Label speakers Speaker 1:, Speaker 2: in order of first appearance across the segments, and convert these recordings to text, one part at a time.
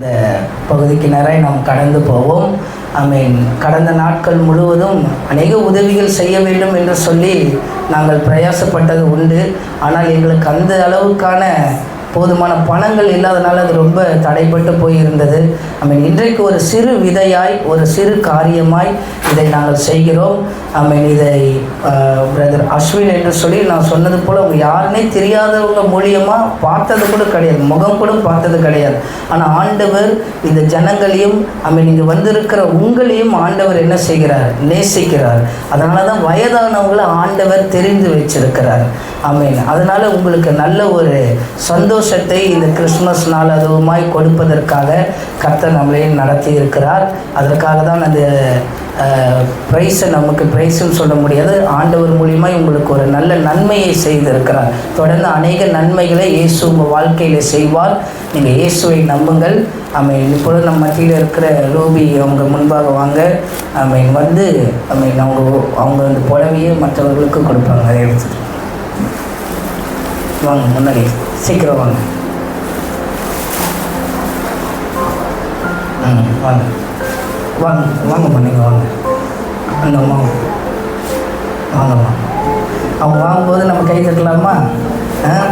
Speaker 1: இந்த பகுதிக்கு நிறைய நாம் கடந்து போவோம். கடந்த நாட்கள் முழுவதும் அநேக உதவிகள் செய்ய வேண்டும் என்று சொல்லி நாங்கள் பிரயாசப்பட்டது உண்டு. ஆனால் எங்களுக்கு அந்த அளவுக்கான போதுமான பணங்கள் இல்லாதனால அது ரொம்ப தடைப்பட்டு போயிருந்தது. இன்றைக்கு ஒரு சிறு விதையாய், ஒரு சிறு காரியமாய் இதை நாங்கள் செய்கிறோம். இதை பிரதர் அஸ்வின் என்று சொல்லி நான் சொன்னது போல் அவங்க யாருன்னே தெரியாதவங்க மூலியமாக பார்த்தது கூட கிடையாது, முகம் கூட பார்த்தது கிடையாது. ஆனால் ஆண்டவர் இந்த ஜனங்களையும் இங்கே வந்திருக்கிற உங்களையும் ஆண்டவர் என்ன செய்கிறார்? நேசிக்கிறார். அதனால தான் வயதானவங்களை ஆண்டவர் தெரிந்து வச்சிருக்கிறார். அதனால் உங்களுக்கு நல்ல ஒரு சந்தோஷத்தை இந்த கிறிஸ்மஸ் நாள் அதுவுமாய் கொடுப்பதற்காக கர்த்தர் நம்மளையும் நடத்தி இருக்கிறார். அதற்காக தான் அந்த ப்ரைஸை நமக்கு ப்ரைஸுன்னு சொல்ல முடியாது, ஆண்டவர் மூலியமாக உங்களுக்கு ஒரு நல்ல நன்மையை செய்திருக்கிறார். தொடர்ந்து அநேக நன்மைகளை இயேசு உங்கள் வாழ்க்கையில் செய்வார். நீங்கள் இயேசுவை நம்புங்கள். இப்பொழுது நம்ம மத்தியில் இருக்கிற ரூபி அவங்க முன்பாக வாங்க. வந்து அவங்க அந்த புடவையை மற்றவர்களுக்கு கொடுப்பாங்க. அதை எடுத்துட்டு வாங்க, முன்னாடி சீக்கிரம் வாங்க. வாங்க வாங்க வாங்கம்மா, நீங்கள் வாங்க. அந்த அம்மா வாங்கம்மா. அவங்க வாங்கும்போது நம்ம கை தட்டலாமா?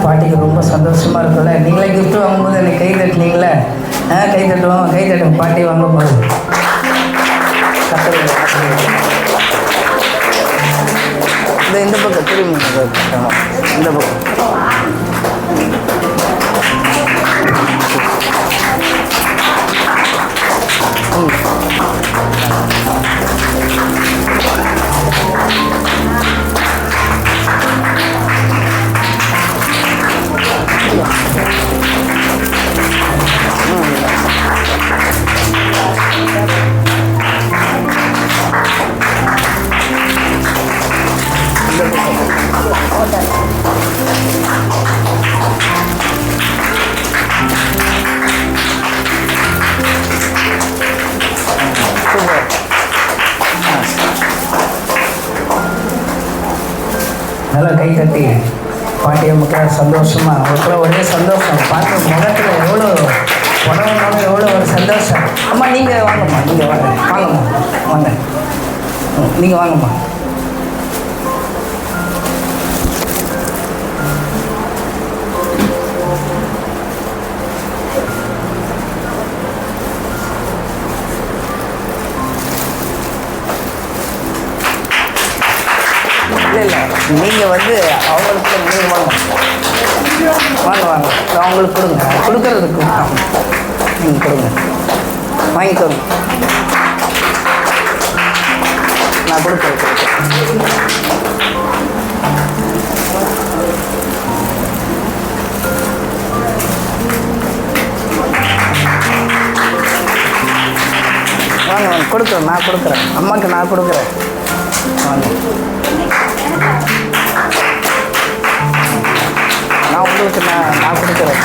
Speaker 1: பாட்டிக்கு ரொம்ப சந்தோஷமாக இருக்குல்ல. நீங்களே கிஃப்ட் வாங்கும்போது எனக்கு கை தட்டினீங்களே, கை தட்டுவாங்க, கை தட்டும். பாட்டி வாங்க போகுது. இந்த பக்கம் திரும்பி, இந்த பக்கம். நல்லா கை தட்டி பாட்டியை மக்கள் சந்தோஷமாக, அவங்களுக்குள்ள ஒரே சந்தோஷம். பார்த்து முகத்தில் எவ்வளோ புடவைனாலும் எவ்வளோ ஒரு சந்தோஷம். அம்மா நீங்கள் வாங்கம்மா, நீங்கள் வாங்க, வாங்கம்மா, வாங்க, நீங்கள் வாங்கம்மா. இல்லை நீங்கள் வந்து அவங்களுக்கு நீங்கள் வாங்க வாங்க வாங்க அவங்களுக்கு கொடுங்க, கொடுக்கறதுக்கு நீங்கள் கொடுங்க, வாங்கிக்கோங்க. நான் கொடுக்குறேன். வாங்க வாங்க, கொடுக்குறேன், நான் கொடுக்குறேன், அம்மாவுக்கு நான் கொடுக்குறேன். வாங்க, நான் உங்களுக்கு நான் கொடுக்குறேன்.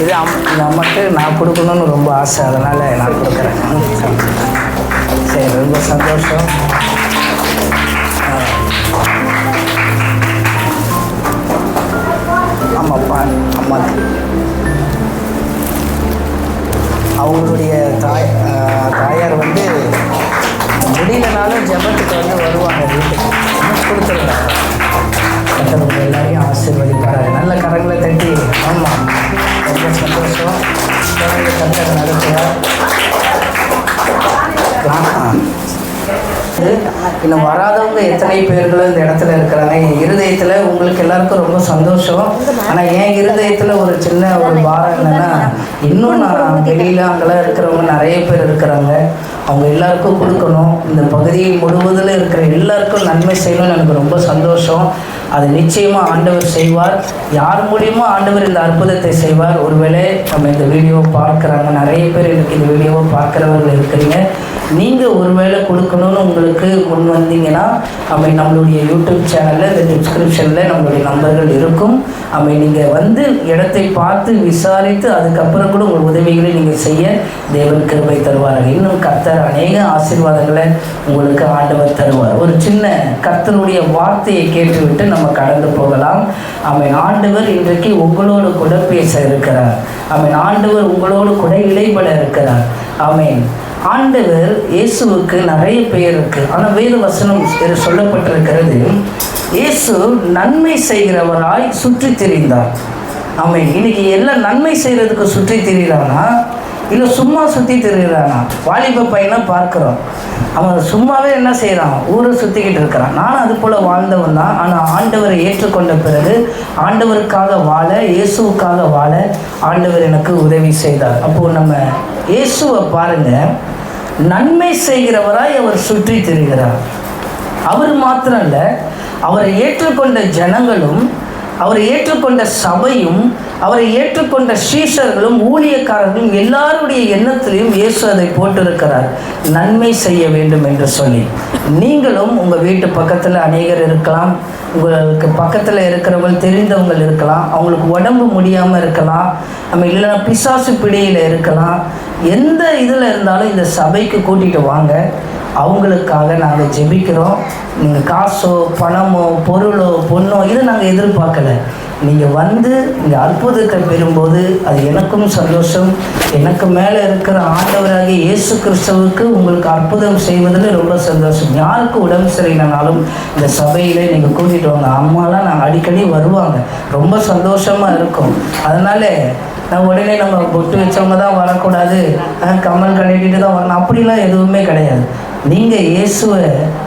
Speaker 1: இது இந்த அம்மாவுக்கு நான் கொடுக்கணும்னு ரொம்ப ஆசை, அதனால் நான் கொடுக்குறேன். சரி, ரொம்ப சந்தோஷம். ஆமாப்பா, அம்மாவுக்கு அவங்களுடைய தாயார் வந்து முடியலனாலும் ஜபத்துக்கு வந்து வருவாங்க வீட்டுக்கு. கொடுத்துருங்க. கர்த்தர் எல்லாரையும் ஆசீர்வதிப்பாரு. நல்ல கரங்களை தட்டி. ஆமாம், ரொம்ப சந்தோஷம். தொடர்ந்து கர்த்தர் நடத்துவார். இன்னும் வராதவங்க எத்தனை பேர்களும் இந்த இடத்துல இருக்கிறாங்க. என் இருதயத்தில் உங்களுக்கு எல்லாருக்கும் ரொம்ப சந்தோஷம். ஆனால் என் இருதயத்தில் ஒரு சின்ன ஒரு பாரம் என்னென்னா, இன்னும் நான் வெளியில் அங்கெல்லாம் இருக்கிறவங்க நிறைய பேர் இருக்கிறாங்க. அவங்க எல்லாருக்கும் கொடுக்கணும். இந்த பகுதி முழுவதில் இருக்கிற எல்லாருக்கும் நன்மை செய்யணும்னு எனக்கு ரொம்ப சந்தோஷம். அது நிச்சயமாக ஆண்டவர் செய்வார். யார் மூலியமாக ஆண்டவர் இந்த அற்புதத்தை செய்வார். ஒருவேளை நம்ம இந்த வீடியோவை பார்க்குறாங்க, நிறைய பேர் எனக்கு இந்த வீடியோவை பார்க்குறவர்கள் இருக்கிறீங்க. நீங்கள் ஒருவேளை கொடுக்கணும்னு உங்களுக்கு முன் வந்தீங்கன்னா நம்மளுடைய யூடியூப் சேனலில் இந்த டிஸ்கிரிப்ஷனில் நம்மளுடைய நம்பர்கள் இருக்கும். நீங்கள் வந்து இடத்தை பார்த்து விசாரித்து அதுக்கப்புறம் கூட உங்கள் உதவிகளை நீங்கள் செய்ய தேவன் கிருபை தருவார்கள். இன்னும் கர்த்தர் அநேக ஆசீர்வாதங்களை உங்களுக்கு ஆண்டவர் தருவார். ஒரு சின்ன கர்த்தருடைய வார்த்தையை கேட்டுவிட்டு நம்ம கடந்து போகலாம். ஆமென். ஆண்டவர் இன்றைக்கு உங்களோடு கூட பேச இருக்கிறார். ஆமென். ஆண்டவர் உங்களோடு கூட இடைபட இருக்கிறார். ஆமென். ஆண்டவர் இயேசுவுக்கு நிறைய பெயர் இருக்கு. ஆனால் வேத வசனம் சொல்லப்பட்டிருக்கிறது, இயேசு நன்மை செய்கிறவராய் சுற்றி திரிந்தார். ஆமென். இன்னைக்கு எல்லாம் நன்மை செய்கிறதுக்கு சுற்றி திரிகிறானா இல்லை சும்மா சுற்றி திரிகிறானா? வாலிப பையனை பார்க்குறோம், அவன் சும்மாவே என்ன செய்கிறான், ஊரை சுற்றிக்கிட்டு இருக்கிறான். நானும் அது போல் வாழ்ந்தவன் தான். ஆனால் ஆண்டவரை ஏற்றுக்கொண்ட பிறகு ஆண்டவருக்காக வாழ, இயேசுவுக்காக வாழ ஆண்டவர் எனக்கு உதவி செய்தார். அப்போது நம்ம இயேசுவை பாருங்கள், நன்மை செய்கிறவராய் அவர் சுற்றி திரிகிறார். அவர் மாத்திரம் இல்லை, அவரை ஏற்றுக்கொண்ட ஜனங்களும், அவரை ஏற்றுக்கொண்ட சபையும், அவரை ஏற்றுக்கொண்ட சீஷர்களும், ஊழியக்காரர்களும் எல்லாருடைய எண்ணத்திலையும் இயேசு அதை போட்டிருக்கிறார், நன்மை செய்ய வேண்டும் என்று சொல்லி. நீங்களும் உங்கள் வீட்டு பக்கத்தில் அநேகர் இருக்கலாம், உங்களுக்கு பக்கத்தில் இருக்கிறவங்க தெரிந்தவங்க இருக்கலாம், அவங்களுக்கு உடம்பு முடியாமல் இருக்கலாம், நம்ம இல்லைன்னா பிசாசு பிடியில் இருக்கலாம். எந்த இதில் இருந்தாலும் இந்த சபைக்கு கூட்டிகிட்டு வாங்க, அவங்களுக்காக நாங்கள் ஜெபிக்கிறோம். நீங்கள் காசோ பணமோ பொருளோ பொண்ணோ இதை நாங்கள் எதிர்பார்க்கலை. நீங்கள் வந்து இங்கே அற்புதத்தை பெறும்போது அது எனக்கும் சந்தோஷம். எனக்கு மேலே இருக்கிற ஆண்டவராகிய இயேசு கிறிஸ்துவுக்கு உங்களுக்கு அற்புதம் செய்வதில் ரொம்ப சந்தோஷம். யாருக்கு உடம்பு சரியில்லைனாலும் இந்த சபையிலே நீங்கள் கூட்டிகிட்டு வாங்க. அம்மாலாம் நாங்கள் அடிக்கடி வருவாங்க, ரொம்ப சந்தோஷமாக இருக்கும். அதனால் உடனே நம்ம பொட்டு வச்சவங்க தான் வரக்கூடாது, கமல் கட்டிட்டு தான் வரணும், அப்படிலாம் எதுவுமே கிடையாது. நீங்கள் இயேசுவை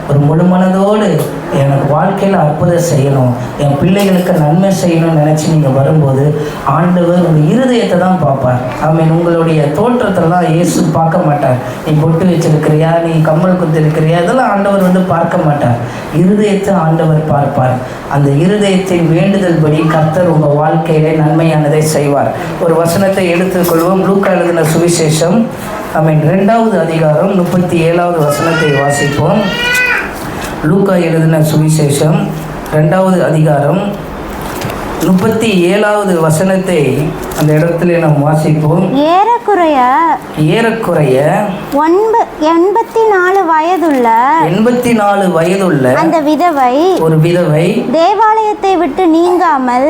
Speaker 1: ஒரு முழு மனதோடு எனக்கு வாழ்க்கையில் அற்புதம் செய்யணும், என் பிள்ளைகளுக்கு நன்மை செய்யணும்னு நினச்சி நீங்கள் வரும்போது ஆண்டவர் உங்கள் இருதயத்தை தான் பார்ப்பார். ஆமென். உங்களுடைய தோற்றத்தெல்லாம் இயேசு பார்க்க மாட்டார். நீ பொட்டு வச்சிருக்கிறியா, நீ கம்மல் குத்திருக்கிறியா, இதெல்லாம் ஆண்டவர் பார்க்க மாட்டார். இருதயத்தை ஆண்டவர் பார்ப்பார். அந்த இருதயத்தின் வேண்டுதல் படி கர்த்தர் உங்கள் வாழ்க்கையிலே நன்மையானதை செய்வார். ஒரு வசனத்தை எடுத்துக்கொள்வோம். லூக்கா எழுதின சுவிசேஷம், ஆமென், 2வது அதிகாரம் 37வது வசனத்தை வாசிப்போம். லூக்கா எழுதின சுவிசேஷம் 2வது அதிகாரம் 37வது வசனத்தை அந்த இடத்துல நாம் வாசிப்போம்.
Speaker 2: ஏறக்குறைய 84 வயதுள்ள அந்த விதவை, ஒரு விதவை தேவாலயத்தை விட்டு நீங்காமல்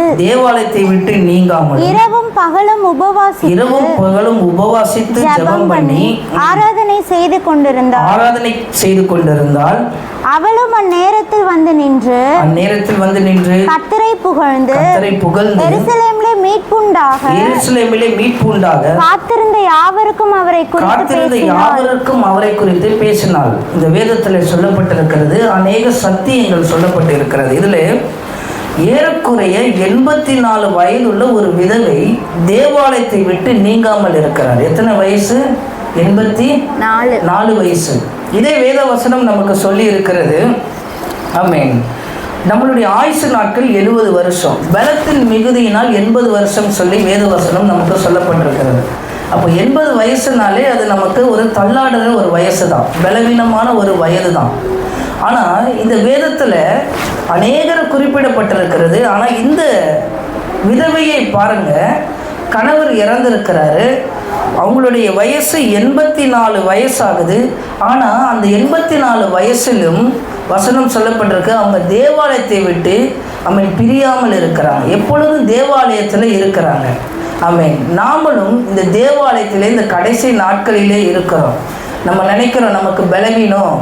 Speaker 2: இரவும் பகலும் உபவாசித்து ஜெபம் பண்ணி ஆராதனை செய்து கொண்டிருந்தாள். அவளும் அந்நேரத்தில் வந்து நின்று கர்த்தரை புகழ்ந்து எருசலேமிலே மீட்புண்டாக காத்திருந்த யாவருக்கும் அவரை குறித்து பேசினாள். இந்த வேதத்தில் சொல்லப்பட்டிருக்கிறது, அநேக சத்தியங்கள் சொல்லப்பட்டிருக்கிறது. இதுல ஏறக்குறைய 84 வயதுள்ள ஒரு விதவை தேவாலயத்தை விட்டு நீங்காமல் இருக்கிறார். எத்தனை வயசு? 84 வயசு. இதே வேத வசனம் நமக்கு சொல்லி இருக்கிறது. ஆமென். நம்மளுடைய ஆயுசு நாட்கள் 70 வருஷம், பலத்தின் மிகுதியினால் 80 வருஷம் சொல்லி வேத வசனம் நமக்கு சொல்லப்பட்டிருக்கிறது. அப்போ 80 வயசுனாலே அது நமக்கு ஒரு தள்ளாடுற ஒரு வயசு தான், பலவீனமான ஒரு வயது தான். ஆனால் இந்த வேதத்தில் அநேகர் குறிப்பிடப்பட்டிருக்கிறது. ஆனால் இந்த விதவையை பாருங்க, கணவர் இறந்திருக்கிறாரு, அவங்களுடைய வயசு 84 வயசாகுது. ஆனால் அந்த 84 வயசிலும் வசனம் சொல்லப்பட்டிருக்கு, அவங்க தேவாலயத்தை விட்டு பிரியாமல் இருக்கிறாங்க, எப்பொழுதும் தேவாலயத்தில் இருக்கிறாங்க. ஆமென். நாமளும் இந்த தேவாலயத்திலே இந்த கடைசி நாட்களிலே இருக்கிறோம். நம்ம நினைக்கிறோம் நமக்கு பலவீனம்,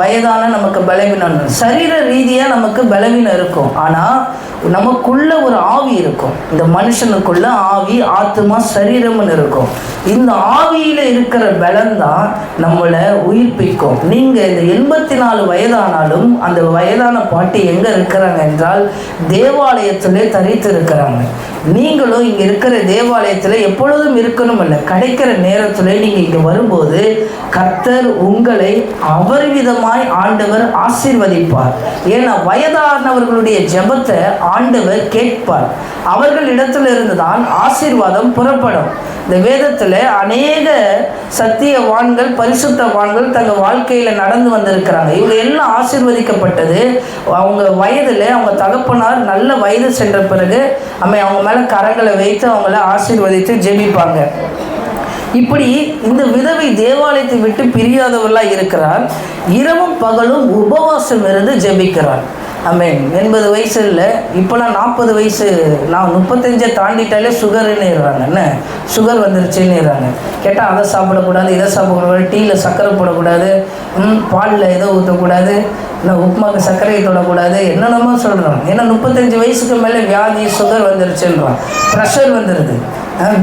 Speaker 2: வயதான நமக்கு பலவீனம், சரீர ரீதியாக நமக்கு பலவீனம் இருக்கும். ஆனால் நமக்குள்ள ஒரு ஆவி இருக்கும். இந்த மனுஷனுக்குள்ள ஆவி, ஆத்மா, சரீரம்னு இருக்கும். இந்த ஆவியில் இருக்கிற பலன்தான் நம்மளை உயிர்ப்பிக்கும். நீங்கள் இந்த 84 வயதானாலும் அந்த வயதான பாட்டி எங்கே இருக்கிறாங்க என்றால் தேவாலயத்திலே தரித்து இருக்கிறாங்க. நீங்களும் இங்கே இருக்கிற தேவாலயத்தில் எப்பொழுதும் இருக்கணும் இல்லை, கிடைக்கிற நேரத்தில் நீங்கள் இங்கே வரும்போது கர்த்தர் உங்களை அபரிவிதமாய் ஆண்டவர் ஆசீர்வதிப்பார். ஏன்னா வயதானவர்களுடைய ஜெபத்தை ஆண்டவர் கேட்பார். அவர்களிடத்திலிருந்து தான் ஆசீர்வாதம் புறப்படும். இந்த வேதத்தில் அநேக சத்தியவான்கள், பரிசுத்தவான்கள் தங்கள் வாழ்க்கையில் நடந்து வந்திருக்கிறாங்க. இவங்க எல்லாம் ஆசீர்வதிக்கப்பட்டது அவங்க வயதில், அவங்க தகப்பனார் நல்ல வயது சென்ற பிறகு அவங்க மேலே கரங்களை வைத்து அவங்கள ஆசீர்வதித்து ஜெபிப்பாங்க. இப்படி இந்த விதவை தேவாலயத்தை விட்டு பிரியாதவர்களாக இருக்கிறார். இரவும் பகலும் உபவாசம் இருந்து ஜெபிக்கிறார்.
Speaker 1: ஆமென். 80 வயசு இல்லை, இப்போலாம் 40 வயசு, நான் 35 தாண்டிட்டாலே சுகருன்னுறாங்க. என்ன சுகர் வந்துருச்சுன்னுறாங்க. கேட்டால் அதை சாப்பிடக்கூடாது, இதை சாப்பிடக்கூடாது, டீயில் சர்க்கரை போடக்கூடாது, பாலில் எதோ ஊற்றக்கூடாது, இல்லை உப்புமாக்கு சர்க்கரையை தொடக்கூடாது, என்னென்னமோ சொல்கிறாங்க. ஏன்னா 35 வயசுக்கு மேலே வியாதி சுகர் வந்துருச்சுன்றான், ப்ரெஷர் வந்துடுது,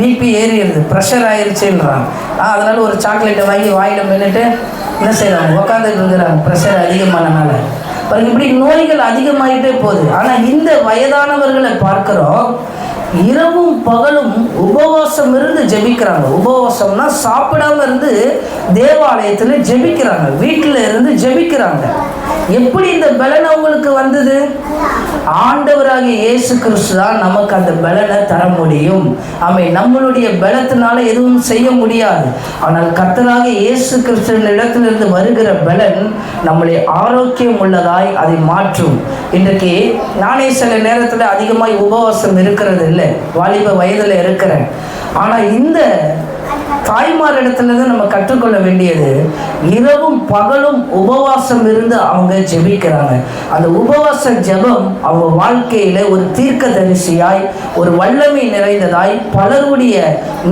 Speaker 1: பிபி ஏறிடுது, ப்ரெஷர் ஆயிடுச்சுன்றான். அதனால் ஒரு சாக்லேட்டை வாங்கி வாயில் மென்னுட்டு என்ன செய்கிறாங்க, உட்காந்துட்டு இருக்கிறாங்க, ப்ரெஷர் அதிகமானனால. பாருங்க, இப்படி நோய்கள் அதிகமாகிட்டே போகுது. ஆனால் இந்த வயதானவர்களை பார்க்குறோம், இரவும் பகலும் உபவாசம் இருந்து ஜெபிக்கிறாங்க. உபவாசம்னா சாப்பிடாம இருந்து தேவாலயத்தில் ஜெபிக்கிறாங்க, வீட்டில் இருந்து ஜெபிக்கிறாங்க. எப்படி இந்த பலன் அவங்களுக்கு வந்தது? ஆண்டவராகிய இயேசு கிறிஸ்து தான் நமக்கு அந்த பலனை தர முடியும். நம்மளுடைய பலத்தினால எதுவும் செய்ய முடியாது. ஆனால் கர்த்தராகிய இயேசு கிறிஸ்துவின் இடத்திலிருந்து வருகிற பலன் நம்மளை ஆரோக்கியம் உள்ளதாய் அதை மாற்றும். இன்றைக்கு நானே சில நேரத்தில் அதிகமாக உபவாசம் இருக்கிறது இல்லை, வாலிப வயதில் இருக்கிறேன். ஆனால் இந்த தாய்மார் இடத்துலேருந்து நம்ம கற்றுக்கொள்ள வேண்டியது, இரவும் பகலும் உபவாசம் இருந்து அவங்க ஜெபிக்கிறாங்க. அந்த உபவாச ஜெபம் அவங்க வாழ்க்கையில் ஒரு தீர்க்கதரிசியாய், ஒரு வல்லமை நிறைந்ததாய், பலருடைய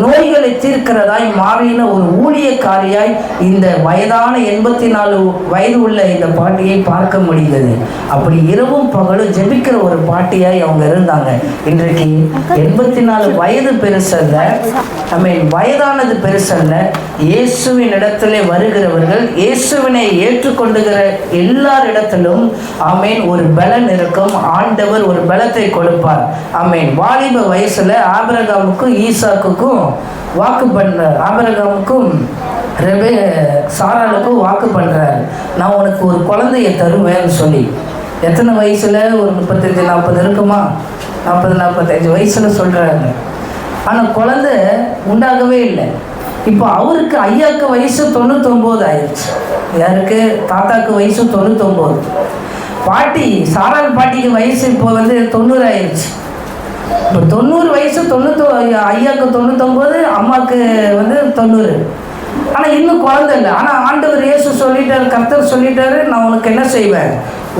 Speaker 1: நோய்களை தீர்க்கிறதாய் மாறின ஒரு ஊழியக்காரியாய் இந்த வயதான 84 வயது உள்ள இந்த பாட்டியை பார்க்க முடிந்தது. அப்படி இரவும் பகலும் ஜெபிக்கிற ஒரு பாட்டியாய் அவங்க இருந்தாங்க. இன்றைக்கு 84 வயது பெருசல்ல, வயதானது பெருசல்ல. இயேசுவின் இடத்திலே வருகிறவர்கள், இயேசுவினை ஏற்றுக்கொண்டுகிற எல்லாரிடத்திலும் ஒரு பலன் இருக்கும். ஆண்டவர் ஒரு பலத்தை கொடுப்பார். வாலிப வயசுல ஆபிரகாமுக்கும் ஈசாக்குக்கும் வாக்கு பண்றார். ஆபிரகாமுக்கும் சாராளுக்கும் வாக்கு பண்றார், நான் உனக்கு ஒரு குழந்தைய தருவேன்னு சொல்லி. எத்தனை வயசுல? ஒரு 35-40 இருக்குமா, 40-45 வயசுல சொல்றாங்க. ஆனால் குழந்தை உண்டாகவே இல்லை. இப்போ அவருக்கு ஐயாவுக்கு வயசு 99 ஆயிடுச்சு. யாருக்கு? தாத்தாக்கு வயசு 99. பாட்டி சாராள் பாட்டிக்கு வயசு இப்போ 90 ஆயிடுச்சு. இப்போ 90 வயசு, 90 ஐயாவுக்கு 99, அம்மாவுக்கு 90. ஆனால் இன்னும் குழந்தை இல்லை. ஆனால் ஆண்டவர் இயேசு சொல்லிட்டாரு, கர்த்தர் சொல்லிட்டாரு, நான் உனக்கு என்ன செய்வேன்,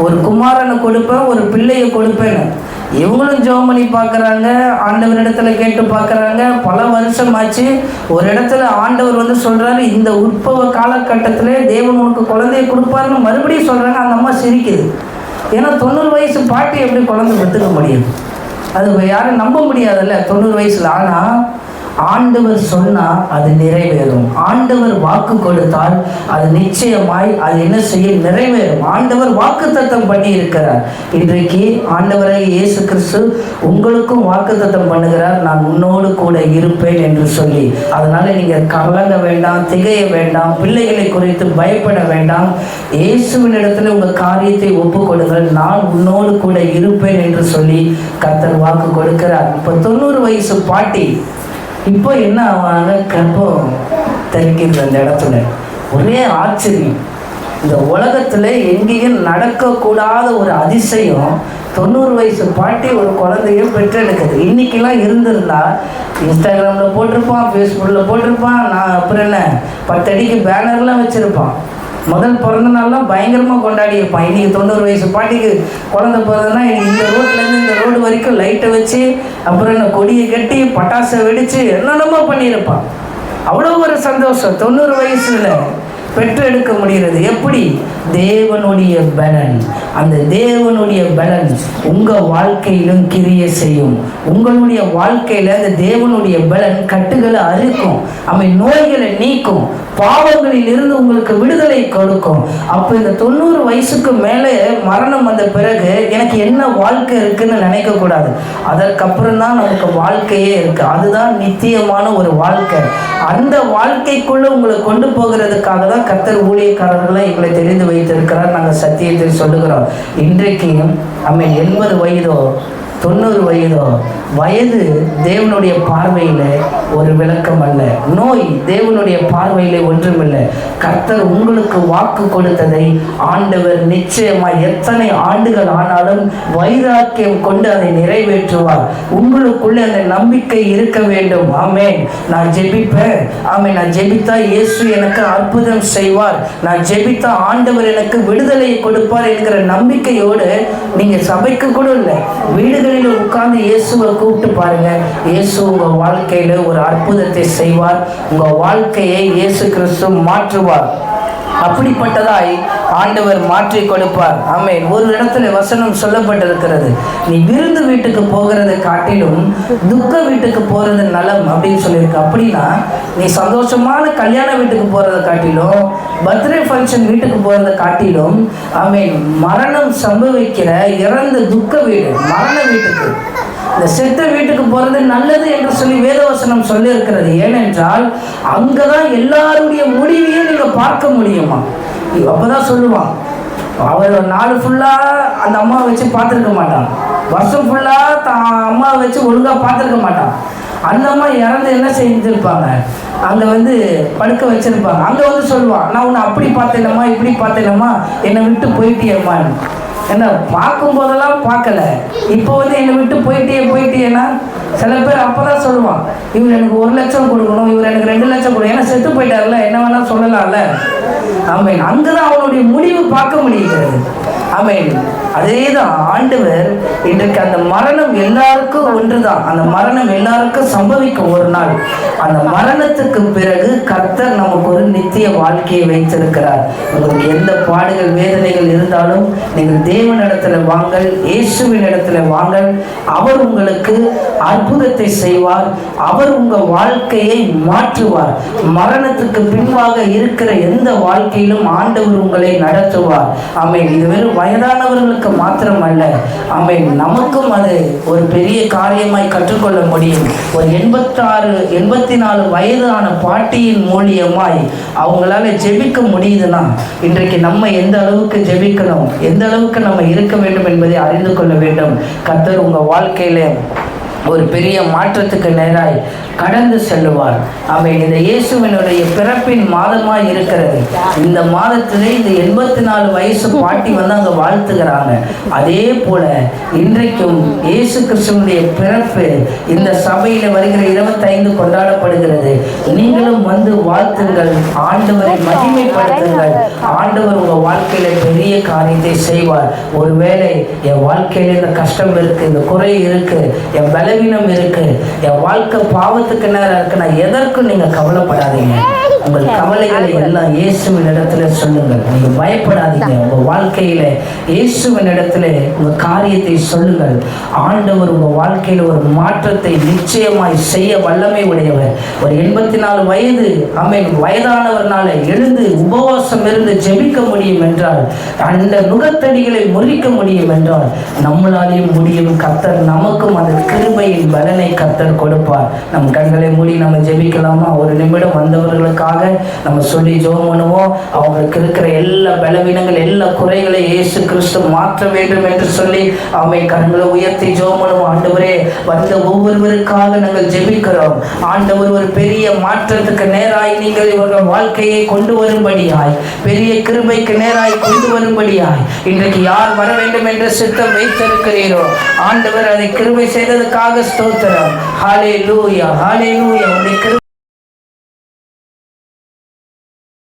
Speaker 1: ஒரு குமாரனை கொடுப்பேன், ஒரு பிள்ளையை கொடுப்பேன்னு. இவங்களும் ஜெபம் பண்ணி பார்க்குறாங்க, ஆண்டவர் இடத்துல கேட்டு பார்க்குறாங்க. பல வருஷம் ஆச்சு. ஒரு இடத்துல ஆண்டவர் சொல்கிறாரு, இந்த உற்பவ காலகட்டத்தில் தேவன் உனக்கு குழந்தைய கொடுப்பாருன்னு மறுபடியும் சொல்கிறாங்க. அந்த அம்மா சிரிக்குது. ஏன்னா 90 வயசு பாட்டி எப்படி குழந்தை பெற்றுக்க முடியும்? அது யாரும் நம்ப முடியாதுல்ல 90 வயசில். ஆனால் ஆண்டவர் சொன்னால் அது நிறைவேறும். ஆண்டவர் வாக்கு கொடுத்தால் அது நிச்சயமாய் அது என்ன செய்ய நிறைவேறும். ஆண்டவர் வாக்குத்தத்தம் பண்ணி இருக்கிறார். இன்றைக்கு ஆண்டவராகிய இயேசு கிறிஸ்து உங்களுக்கும் வாக்குத்தத்தம் பண்ணுகிறார், நான் உன்னோடு கூட இருப்பேன் என்று சொல்லி. அதனால நீங்கள் கலங்க வேண்டாம், திகைய வேண்டாம், பிள்ளைகளை குறித்து பயப்பட வேண்டாம். இயேசுவின் இடத்துல உங்கள் காரியத்தை ஒப்புக்கொடுங்கள், நான் உன்னோடு கூட இருப்பேன் என்று சொல்லி கர்த்தர் வாக்கு கொடுக்கிறார். இப்போ 90 வயசு பாட்டி இப்போ என்ன ஆவாங்க, கர்ப்பம் தரிக்கிறது. அந்த இடத்துல ஒரே ஆச்சரியம். இந்த உலகத்தில் எங்கேயும் நடக்கக்கூடாத ஒரு அதிசயம், 90 வயசு பாட்டி ஒரு குழந்தைய பெற்றெடுக்குது. இன்றைக்கெல்லாம் இருந்திருந்தா இன்ஸ்டாகிராமில் போட்டிருப்பான், ஃபேஸ்புக்கில் போட்டிருப்பான், நான் அப்புறம் என்ன 10 அடிக்கு பேனர்லாம் வச்சுருப்பான். முதல் பிறந்த நாள்லாம் பயங்கரமாக கொண்டாடி இருப்பான். இன்றைக்கி 90 வயசு பாட்டிக்கு குழந்தை பிறந்ததுன்னா இந்த ரோட்லேருந்து இந்த ரோடு வரைக்கும் லைட்டை வச்சு, அப்புறம் என்ன கொடியை கட்டி, பட்டாசை வெடித்து என்னென்னமோ பண்ணியிருப்பான். அவ்வளோ ஒரு சந்தோஷம் 90 வயசில் பெற்றெடுக்க முடிகிறது. எப்படி? தேவனுடைய பலன். அந்த தேவனுடைய பலன் உங்கள் வாழ்க்கையிலும் கிரியை செய்யும். உங்களுடைய வாழ்க்கையில் அந்த தேவனுடைய பலன் கட்டுகளை அறுக்கும், நோய்களை நீக்கும், பாவங்களில் இருந்து உங்களுக்கு விடுதலை கொடுக்கும். அப்போ இந்த 90 வயசுக்கு மேலே மரணம் வந்த பிறகு எனக்கு என்ன வாழ்க்கை இருக்குன்னு நினைக்கக்கூடாது. அதற்கப்புறம் தான் நமக்கு வாழ்க்கையே இருக்கு. அதுதான் நித்தியமான ஒரு வாழ்க்கை. அந்த வாழ்க்கைக்குள்ள உங்களை கொண்டு போகிறதுக்காக தான் கர்த்தர் ஊழியக்காரர்களை எங்களை தெரிந்து வைத்திருக்கிறார். நாங்கள் சத்தியத்தை சொல்லுகிறோம். இன்றைக்கு 80 வயதோ 90 வயதோ, வயது தேவனுடைய பார்வையில் ஒரு விளக்கம் அல்ல. நோய் தேவனுடைய பார்வையிலே ஒன்றுமில்லை. கர்த்தர் உங்களுக்கு வாக்கு கொடுத்ததை ஆண்டவர் நிச்சயமாய் எத்தனை ஆண்டுகள் ஆனாலும் வைராக்கியம் கொண்டு அதை நிறைவேற்றுவார். உங்களுக்குள்ளே அந்த நம்பிக்கை இருக்க வேண்டும். ஆமென். நான் ஜெபிப்பேன். ஆமென். நான் ஜெபித்தா இயேசு எனக்கு அற்புதம் செய்வார். நான் ஜெபித்தா ஆண்டவர் எனக்கு விடுதலையை கொடுப்பார் என்கிற நம்பிக்கையோடு நீங்க சபைக்கு கூட இல்லை, வீடுகளில் உட்கார்ந்து இயேசுவை கூப்பிட்டு பாருங்க. இயேசு உங்க வாழ்க்கையில ஒரு அற்புதத்தை செய்வார். உங்க வாழ்க்கையை இயேசு கிறிஸ்து மாற்றுவார். அப்படிப்பட்டதாய் ஆண்டவர் மாற்றி கொடுப்பார். ஆமென். ஒரு இடத்துல வசனம் சொல்லப்பட்டிருக்கிறது, நீ விருந்து வீட்டுக்கு போகிறதை காட்டிலும் துக்க வீட்டுக்கு போறது நலம் அப்படின்னு சொல்லியிருக்கு. அப்படின்னா நீ சந்தோஷமான கல்யாண வீட்டுக்கு போறதை காட்டிலும் பர்த்டே ஃபங்க்ஷன் வீட்டுக்கு போறதை காட்டிலும் ஆமென் மரணம் சம்பவிக்கிற இறந்த துக்க வீடு, மரண வீட்டுக்கு, இந்த செத்த வீட்டுக்கு போறது நல்லது என்று சொல்லி வேதவசனம் சொல்லி இருக்கிறது. ஏனென்றால் அங்கதான் எல்லாருடைய முடிவையும் நீங்க பார்க்க முடியுமா. அப்பதான் சொல்லுவான், அவர் நாள் ஃபுல்லா அந்த அம்மாவை வச்சு பார்த்துருக்க மாட்டான், வருஷம் ஃபுல்லா தான் அம்மாவை வச்சு ஒழுங்கா பார்த்துருக்க மாட்டான். அந்த அம்மா இறந்து என்ன செஞ்சிருப்பாங்க, அங்கே படுக்க வச்சிருப்பாங்க. அங்கே சொல்லுவான், நான் உன்னை அப்படி பார்த்தேனம்மா இப்படி பார்த்தேனம்மா, என்னை விட்டு போயிட்டியம்மான்னு. என்ன பார்க்கும் போதெல்லாம் பார்க்கல, இப்போ என்னை விட்டு போயிட்டேன்னா சில பேர் அப்போதான் சொல்லுவான், இவர் எனக்கு 1 லட்சம் கொடுக்கணும், இவர் எனக்கு 2 லட்சம் கொடுக்கணும், ஏன்னா செத்து போயிட்டார்ல, என்ன வேணா சொல்லலாம்ல. ஆமென். அங்கதான் அவனுடைய முடிவு பார்க்க முடிகிறது. ஆமென். அதேதான் ஆண்டவர் இன்றைக்கு அந்த மரணம் எல்லாருக்கும் ஒன்றுதான். அந்த மரணம் எல்லாருக்கும் சம்பவிக்கும் ஒரு நாள். அந்த மரணத்துக்கு பிறகு கர்த்தர் நமக்கு ஒரு நித்திய வாழ்க்கையை வைத்திருக்கிறார். உங்களுக்கு எந்த பாடுகள் வேதனைகள் இருந்தாலும் நீங்கள் தேவனிடத்துல வாங்கள், இயேசுவின் இடத்துல வாங்கள். அவர் உங்களுக்கு அற்புதத்தை செய்வார். அவர் உங்க வாழ்க்கையை மாற்றுவார். மரணத்துக்கு பின்பாக இருக்கிற எந்த வாழ்க்கையிலும் ஆண்டவர் உங்களை நடத்துவார். ஆமென். இது வெறும் வயதானவர்களுக்கு மாத்திரம் அல்ல. ஆமென். நமக்கும் அது ஒரு பெரிய காரியமாய் கற்றுக்கொள்ள முடியும். ஒரு 84 வயதான பாட்டியின் மூலியமாய் அவங்களால ஜெபிக்க முடியுதுன்னா இன்றைக்கு நம்ம எந்த அளவுக்கு ஜெபிக்கணும், எந்த அளவுக்கு நம்ம இருக்க வேண்டும் என்பதை அறிந்து கொள்ள வேண்டும். கர்த்தர் உங்க வாழ்க்கையில ஒரு பெரிய மாற்றத்துக்கு நேராய் கடந்து செல்லுவார். ஆமென். இந்த இயேசுவினுடைய பிறப்பின் மாதமாய் இருக்கிறது. இந்த மாதத்திலே இந்த 84 வயசு பாட்டி அங்க வாழ்த்துகிறாங்க. அதே போல இன்றைக்கும் இயேசு கிறிஸ்துவினுடைய பிறப்பு இந்த சபையில வருகிற 25 கொண்டாடப்படுகிறது. நீங்களும் வாழ்த்துங்கள், ஆண்டவரை மகிமைப்படுத்துங்கள். ஆண்டவர் உங்க வாழ்க்கையில பெரிய காரியத்தை செய்வார். ஒருவேளை என் வாழ்க்கையில இந்த கஷ்டம் இருக்கு, இந்த குறை இருக்கு, என் பலவீனம் இருக்கு, என் வாழ்க்கை பாவத்துக்கு நேரம் இருக்குன்னா எதற்கும் நீங்க கவலைப்படாதீங்க. உங்கள் கவலைகளை எல்லாம் இயேசுவின் இடத்துல சொல்லுங்கள். நீங்க பயப்படாதீங்க. உங்க வாழ்க்கையில இயேசுவின் இடத்துல உங்க காரியத்தை சொல்லுங்கள். ஆண்டவர் உங்க வாழ்க்கையில ஒரு மாற்றத்தை நிச்சயமாய் செய்ய வல்லமை உடையவர். ஒரு 84 வயது ஆமென் வயதானவர்னால எழுந்து உபவாசம் இருந்து ஜெபிக்க முடியும் என்றால், அந்த நுகத்தடிகளை முறிக்க முடியும் என்றால் நம்மளாலையும் முடியும். கர்த்தர் நமக்கும் அந்த கிருபையின் பலனை கர்த்தர் கொடுப்பார். நம் கண்களை மூடி நம்ம ஜெபிக்கலாமா? ஒரு நிமிடம் வந்தவர்களுக்காக நம்ம சொல்லி ஜெபம் பண்ணுவோம். அவங்களுக்கு இருக்கிற எல்லா பலவீனங்கள், எல்லா குறைகளை இயேசு கிறிஸ்து மாற்ற வேண்டும் என்று சொல்லி ஆமென் கண்களை உயர்த்தி ஜெபம் பண்ணுவோம். ஆண்டவரே, வந்த ஒவ்வொருவருக்காக நாங்கள் ஜெபிக்கிறோம். ஆண்டவர் ஒரு பெரிய மாற்றத்துக்கு நேராய் நீங்கள் இவர்கள் வாழ்க்கையை கொண்டு வரும்படியாய், பெரிய கிருபைக்கு நேராய் கொண்டு வரும்படியாய் இன்றைக்கு யார் வர வேண்டும் என்று சித்தம் வைத்திருக்கிறீரோ ஆண்டவர் அதை கிருபை செய்ததுக்காக ஸ்தோத்திரம். ஹல்லேலூயா, ஹல்லேலூயா.